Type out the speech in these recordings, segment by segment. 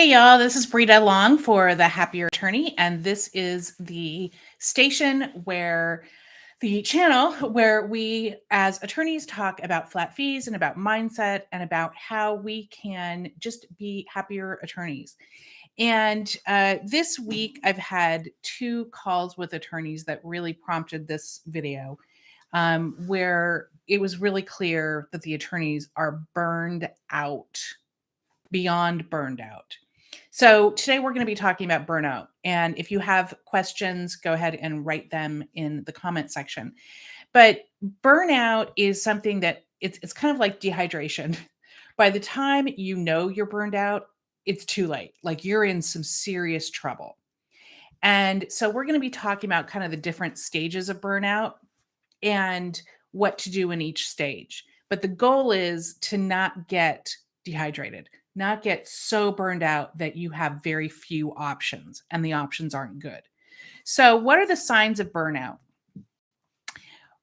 Hey y'all, this is Brita Long for the Happier Attorney, and this is the station where the channel where we as attorneys talk about flat fees and about mindset and about how we can just be happier attorneys. And this week, I've had two calls with attorneys that really prompted this video, where it was really clear that the attorneys are burned out, beyond burned out. So today we're going to be talking about burnout. And if you have questions, go ahead and write them in the comment section. But burnout is something that it's kind of like dehydration. By the time you know you're burned out, it's too late. Like you're in some serious trouble. And so we're going to be talking about kind of the different stages of burnout and what to do in each stage. But the goal is to not get dehydrated, not get so burned out that you have very few options and the options aren't good. So, what are the signs of burnout?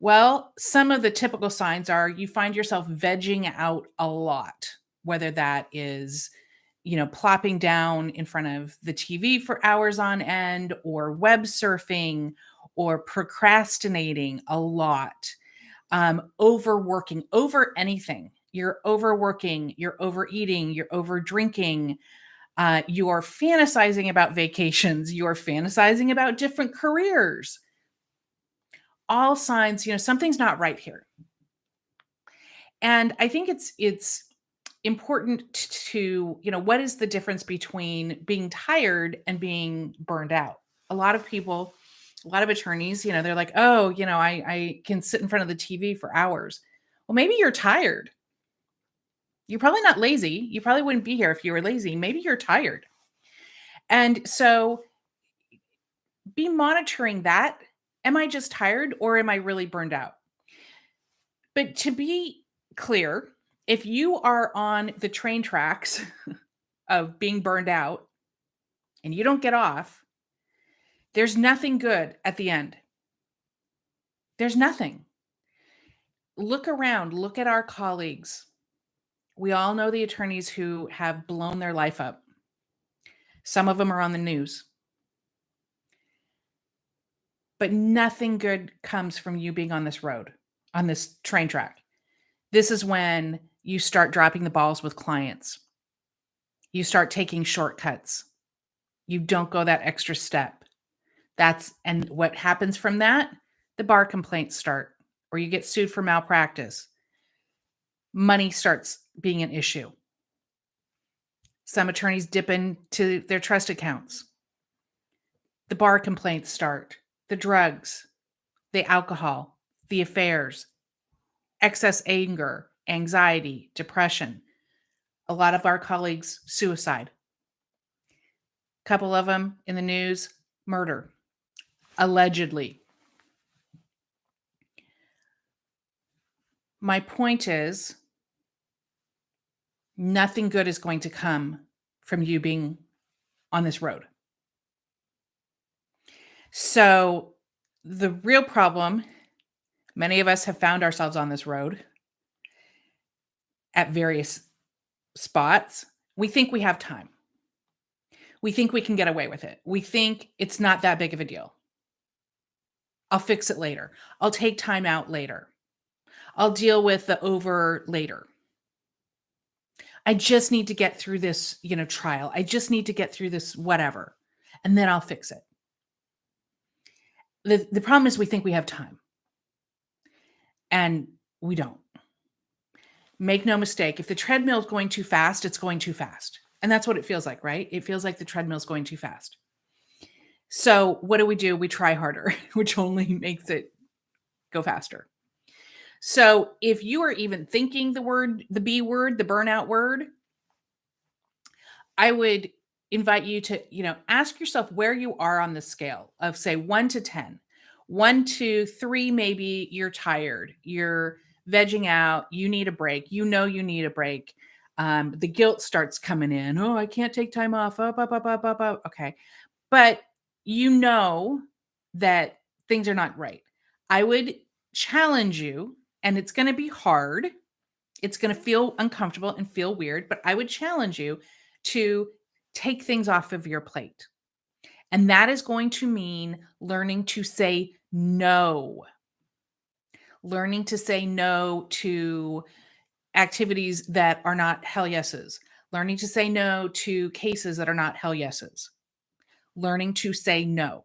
Well, some of the typical signs are you find yourself vegging out a lot, whether that is plopping down in front of the TV for hours on end, or web surfing, or procrastinating a lot, overworking over anything. You're overworking, you're overeating, you're over drinking, you're fantasizing about vacations, you're fantasizing about different careers. All signs, something's not right here. And I think it's important to, what is the difference between being tired and being burned out? A lot of people, a lot of attorneys, they're like, oh, I can sit in front of the TV for hours. Well, maybe you're tired. You're probably not lazy. You probably wouldn't be here if you were lazy. Maybe you're tired. And so be monitoring that. Am I just tired or am I really burned out? But to be clear, if you are on the train tracks of being burned out and you don't get off, there's nothing good at the end. There's nothing. Look around, look at our colleagues. We all know the attorneys who have blown their life up. Some of them are on the news. But nothing good comes from you being on this road, on this train track. This is when you start dropping the balls with clients. You start taking shortcuts. You don't go that extra step. And what happens from that? The bar complaints start, or you get sued for malpractice. Money starts being an issue. Some attorneys dip into their trust accounts. The bar complaints start. The drugs, the alcohol, the affairs, excess anger, anxiety, depression. A lot of our colleagues, suicide. A couple of them in the news, murder, allegedly. My point is, nothing good is going to come from you being on this road. So the real problem, many of us have found ourselves on this road at various spots. We think we have time. We think we can get away with it. We think it's not that big of a deal. I'll fix it later. I'll take time out later. I'll deal with the over later. I just need to get through this, trial. I just need to get through this whatever, and then I'll fix it. The problem is we think we have time, and we don't. Make no mistake, if the treadmill is going too fast, it's going too fast. And that's what it feels like, right? It feels like the treadmill is going too fast. So what do? We try harder, which only makes it go faster. So if you are even thinking the B word, the burnout word, I would invite you to, ask yourself where you are on the scale of, say, 1 to 10. 1 to 3, maybe you're tired, you're vegging out, you need a break. You need a break. The guilt starts coming in. Oh, I can't take time off. Up. Okay. But you know that things are not right. I would challenge you, and it's going to be hard. It's going to feel uncomfortable and feel weird, but I would challenge you to take things off of your plate. And that is going to mean learning to say no, learning to say no to activities that are not hell yeses, learning to say no to cases that are not hell yeses, learning to say no.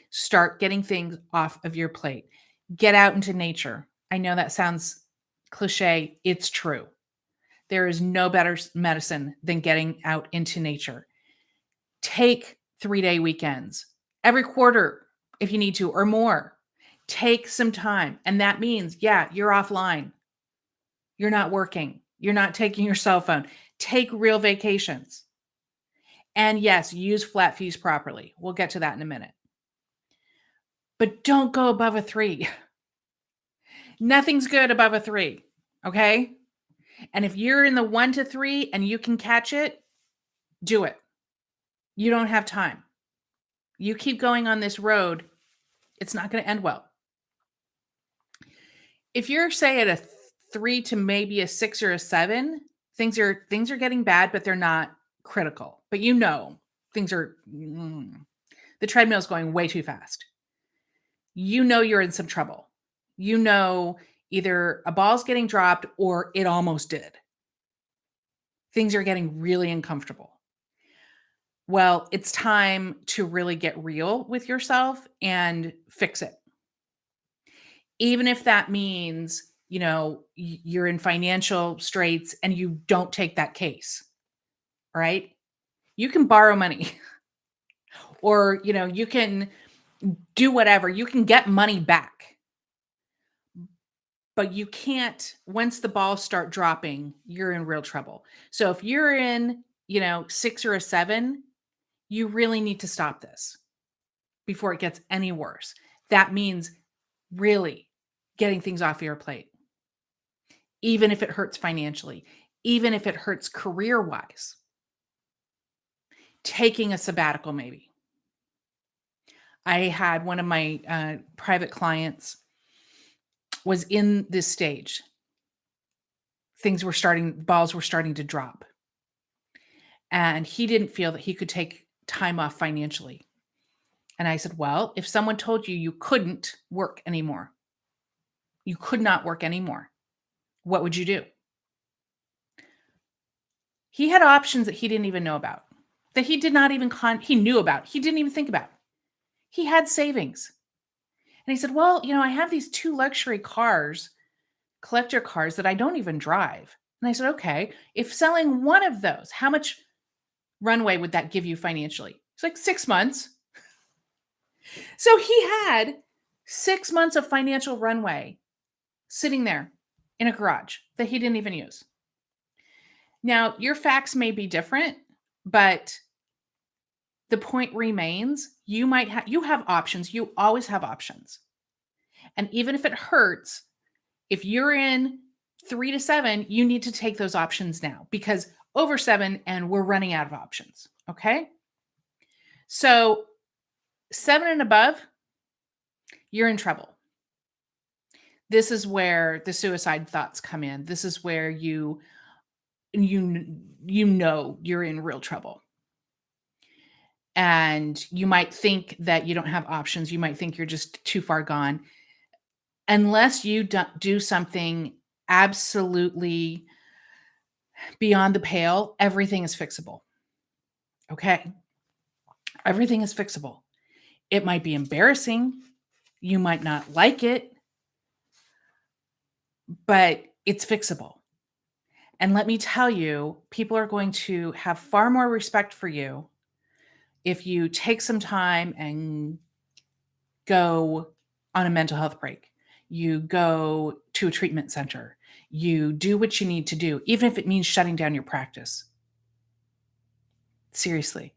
Start getting things off of your plate. Get out into nature. I know that sounds cliche. It's true. There is no better medicine than getting out into nature. Take 3-day weekends every quarter if you need to or more. Take some time. And that means, yeah, you're offline. You're not working. You're not taking your cell phone. Take real vacations. And yes, use flat fees properly. We'll get to that in a minute. But don't go above a 3. Nothing's good above a 3. Okay? And if you're in the 1 to 3 and you can catch it, do it. You don't have time. You keep going on this road, it's not going to end well. If you're, say, at a 3 to maybe a 6 or a 7, things are getting bad, but they're not critical. But things are the treadmill's going way too fast. You're in some trouble. Either a ball's getting dropped or it almost did. Things are getting really uncomfortable. Well, it's time to really get real with yourself and fix it. Even if that means, you're in financial straits and you don't take that case, right? You can borrow money or, you can do whatever. You can get money back. But you can't, once the balls start dropping, you're in real trouble. So if you're in, 6 or a 7, you really need to stop this before it gets any worse. That means really getting things off your plate, even if it hurts financially, even if it hurts career-wise. Taking a sabbatical, maybe. I had one of my private clients was in this stage. Balls were starting to drop. And he didn't feel that he could take time off financially. And I said, well, if someone told you you couldn't work anymore, you could not work anymore, what would you do? He had options that he didn't even know about, that he did not even, he knew about, he didn't even think about. He had savings. And he said, well, I have these 2 luxury cars, collector cars that I don't even drive. And I said, okay, if selling one of those, how much runway would that give you financially? It's like 6 months. So he had 6 months of financial runway sitting there in a garage that he didn't even use. Now, your facts may be different, but the point remains, you have options. You always have options. And even if it hurts, if you're in 3 to 7, you need to take those options now because over 7 and we're running out of options. Okay. So 7 and above, you're in trouble. This is where the suicide thoughts come in. This is where you're in real trouble. And you might think that you don't have options. You might think you're just too far gone. Unless you do something absolutely beyond the pale, everything is fixable. Okay? Everything is fixable. It might be embarrassing. You might not like it, but it's fixable. And let me tell you, people are going to have far more respect for you if you take some time and go on a mental health break. You go to a treatment center. You do what you need to do, even if it means shutting down your practice. Seriously.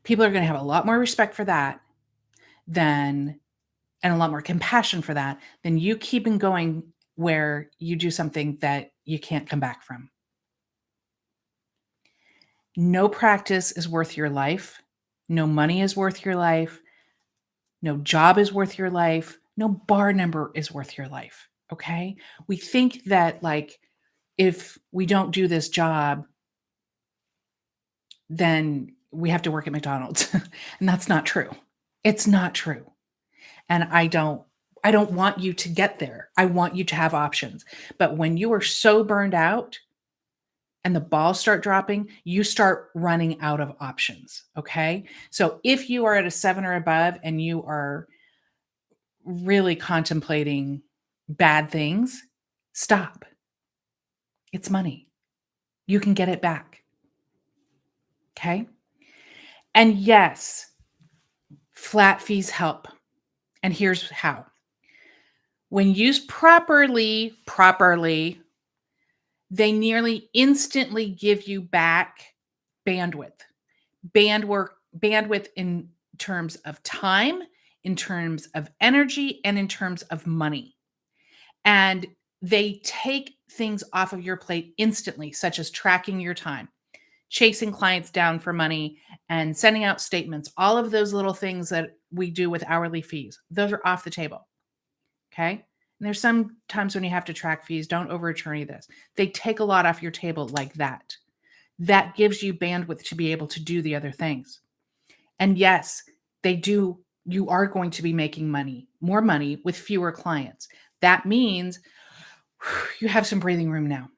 People are going to have a lot more respect for that and a lot more compassion for that than you keeping going where you do something that you can't come back from. No practice is worth your life. No money is worth your life. No job is worth your life. No bar number is worth your life. Okay? We think that if we don't do this job, then we have to work at McDonald's. And that's not true. It's not true. And I don't want you to get there. I want you to have options. But when you are so burned out and the balls start dropping, you start running out of options. Okay. So if you are at a 7 or above and you are really contemplating bad things, stop. It's money. You can get it back. Okay. And yes, flat fees help. And here's how. When used properly, they nearly instantly give you back bandwidth. Bandwidth in terms of time, in terms of energy, and in terms of money. And they take things off of your plate instantly, such as tracking your time, chasing clients down for money, and sending out statements. All of those little things that we do with hourly fees, those are off the table. Okay. And there's some times when you have to track fees. Don't over attorney this. They take a lot off your table like that. That gives you bandwidth to be able to do the other things. And yes, they do. You are going to be making money, more money with fewer clients. That means you have some breathing room now.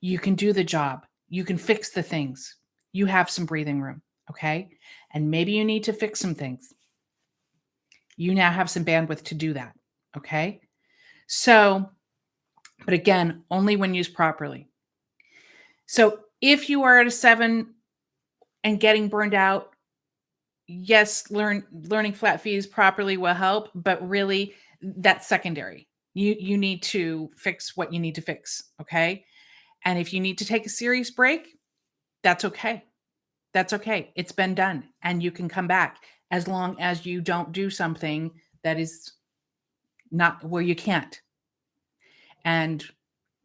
You can do the job. You can fix the things. You have some breathing room. Okay. And maybe you need to fix some things. You now have some bandwidth to do that. Okay. So, but again, only when used properly. So if you are at a 7 and getting burned out, yes, learning flat fees properly will help, but really that's secondary. You need to fix what you need to fix, okay? And if you need to take a serious break, that's okay. That's okay. It's been done and you can come back as long as you don't do something that is not where you can't. And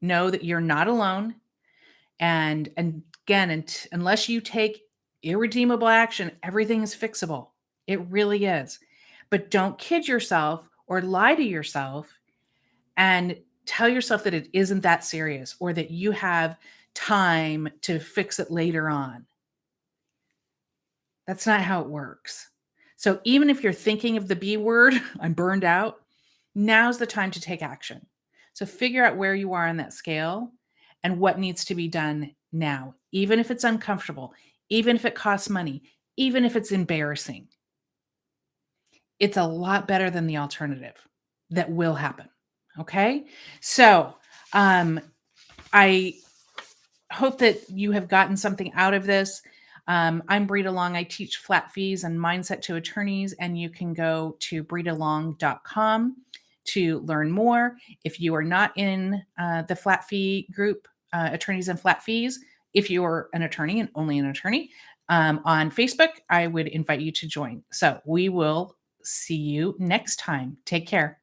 know that you're not alone. And again, unless you take irredeemable action, everything is fixable. It really is. But don't kid yourself or lie to yourself and tell yourself that it isn't that serious or that you have time to fix it later on. That's not how it works. So even if you're thinking of the B word, I'm burned out, now's the time to take action. So figure out where you are on that scale and what needs to be done now, even if it's uncomfortable, even if it costs money, even if it's embarrassing. It's a lot better than the alternative that will happen. Okay. So I hope that you have gotten something out of this. I'm Breed Along. I teach flat fees and mindset to attorneys, and you can go to breedalong.com to learn more. If you are not in the flat fee group, Attorneys and Flat Fees, if you're an attorney and only an attorney, on Facebook, I would invite you to join. So we will see you next time. Take care.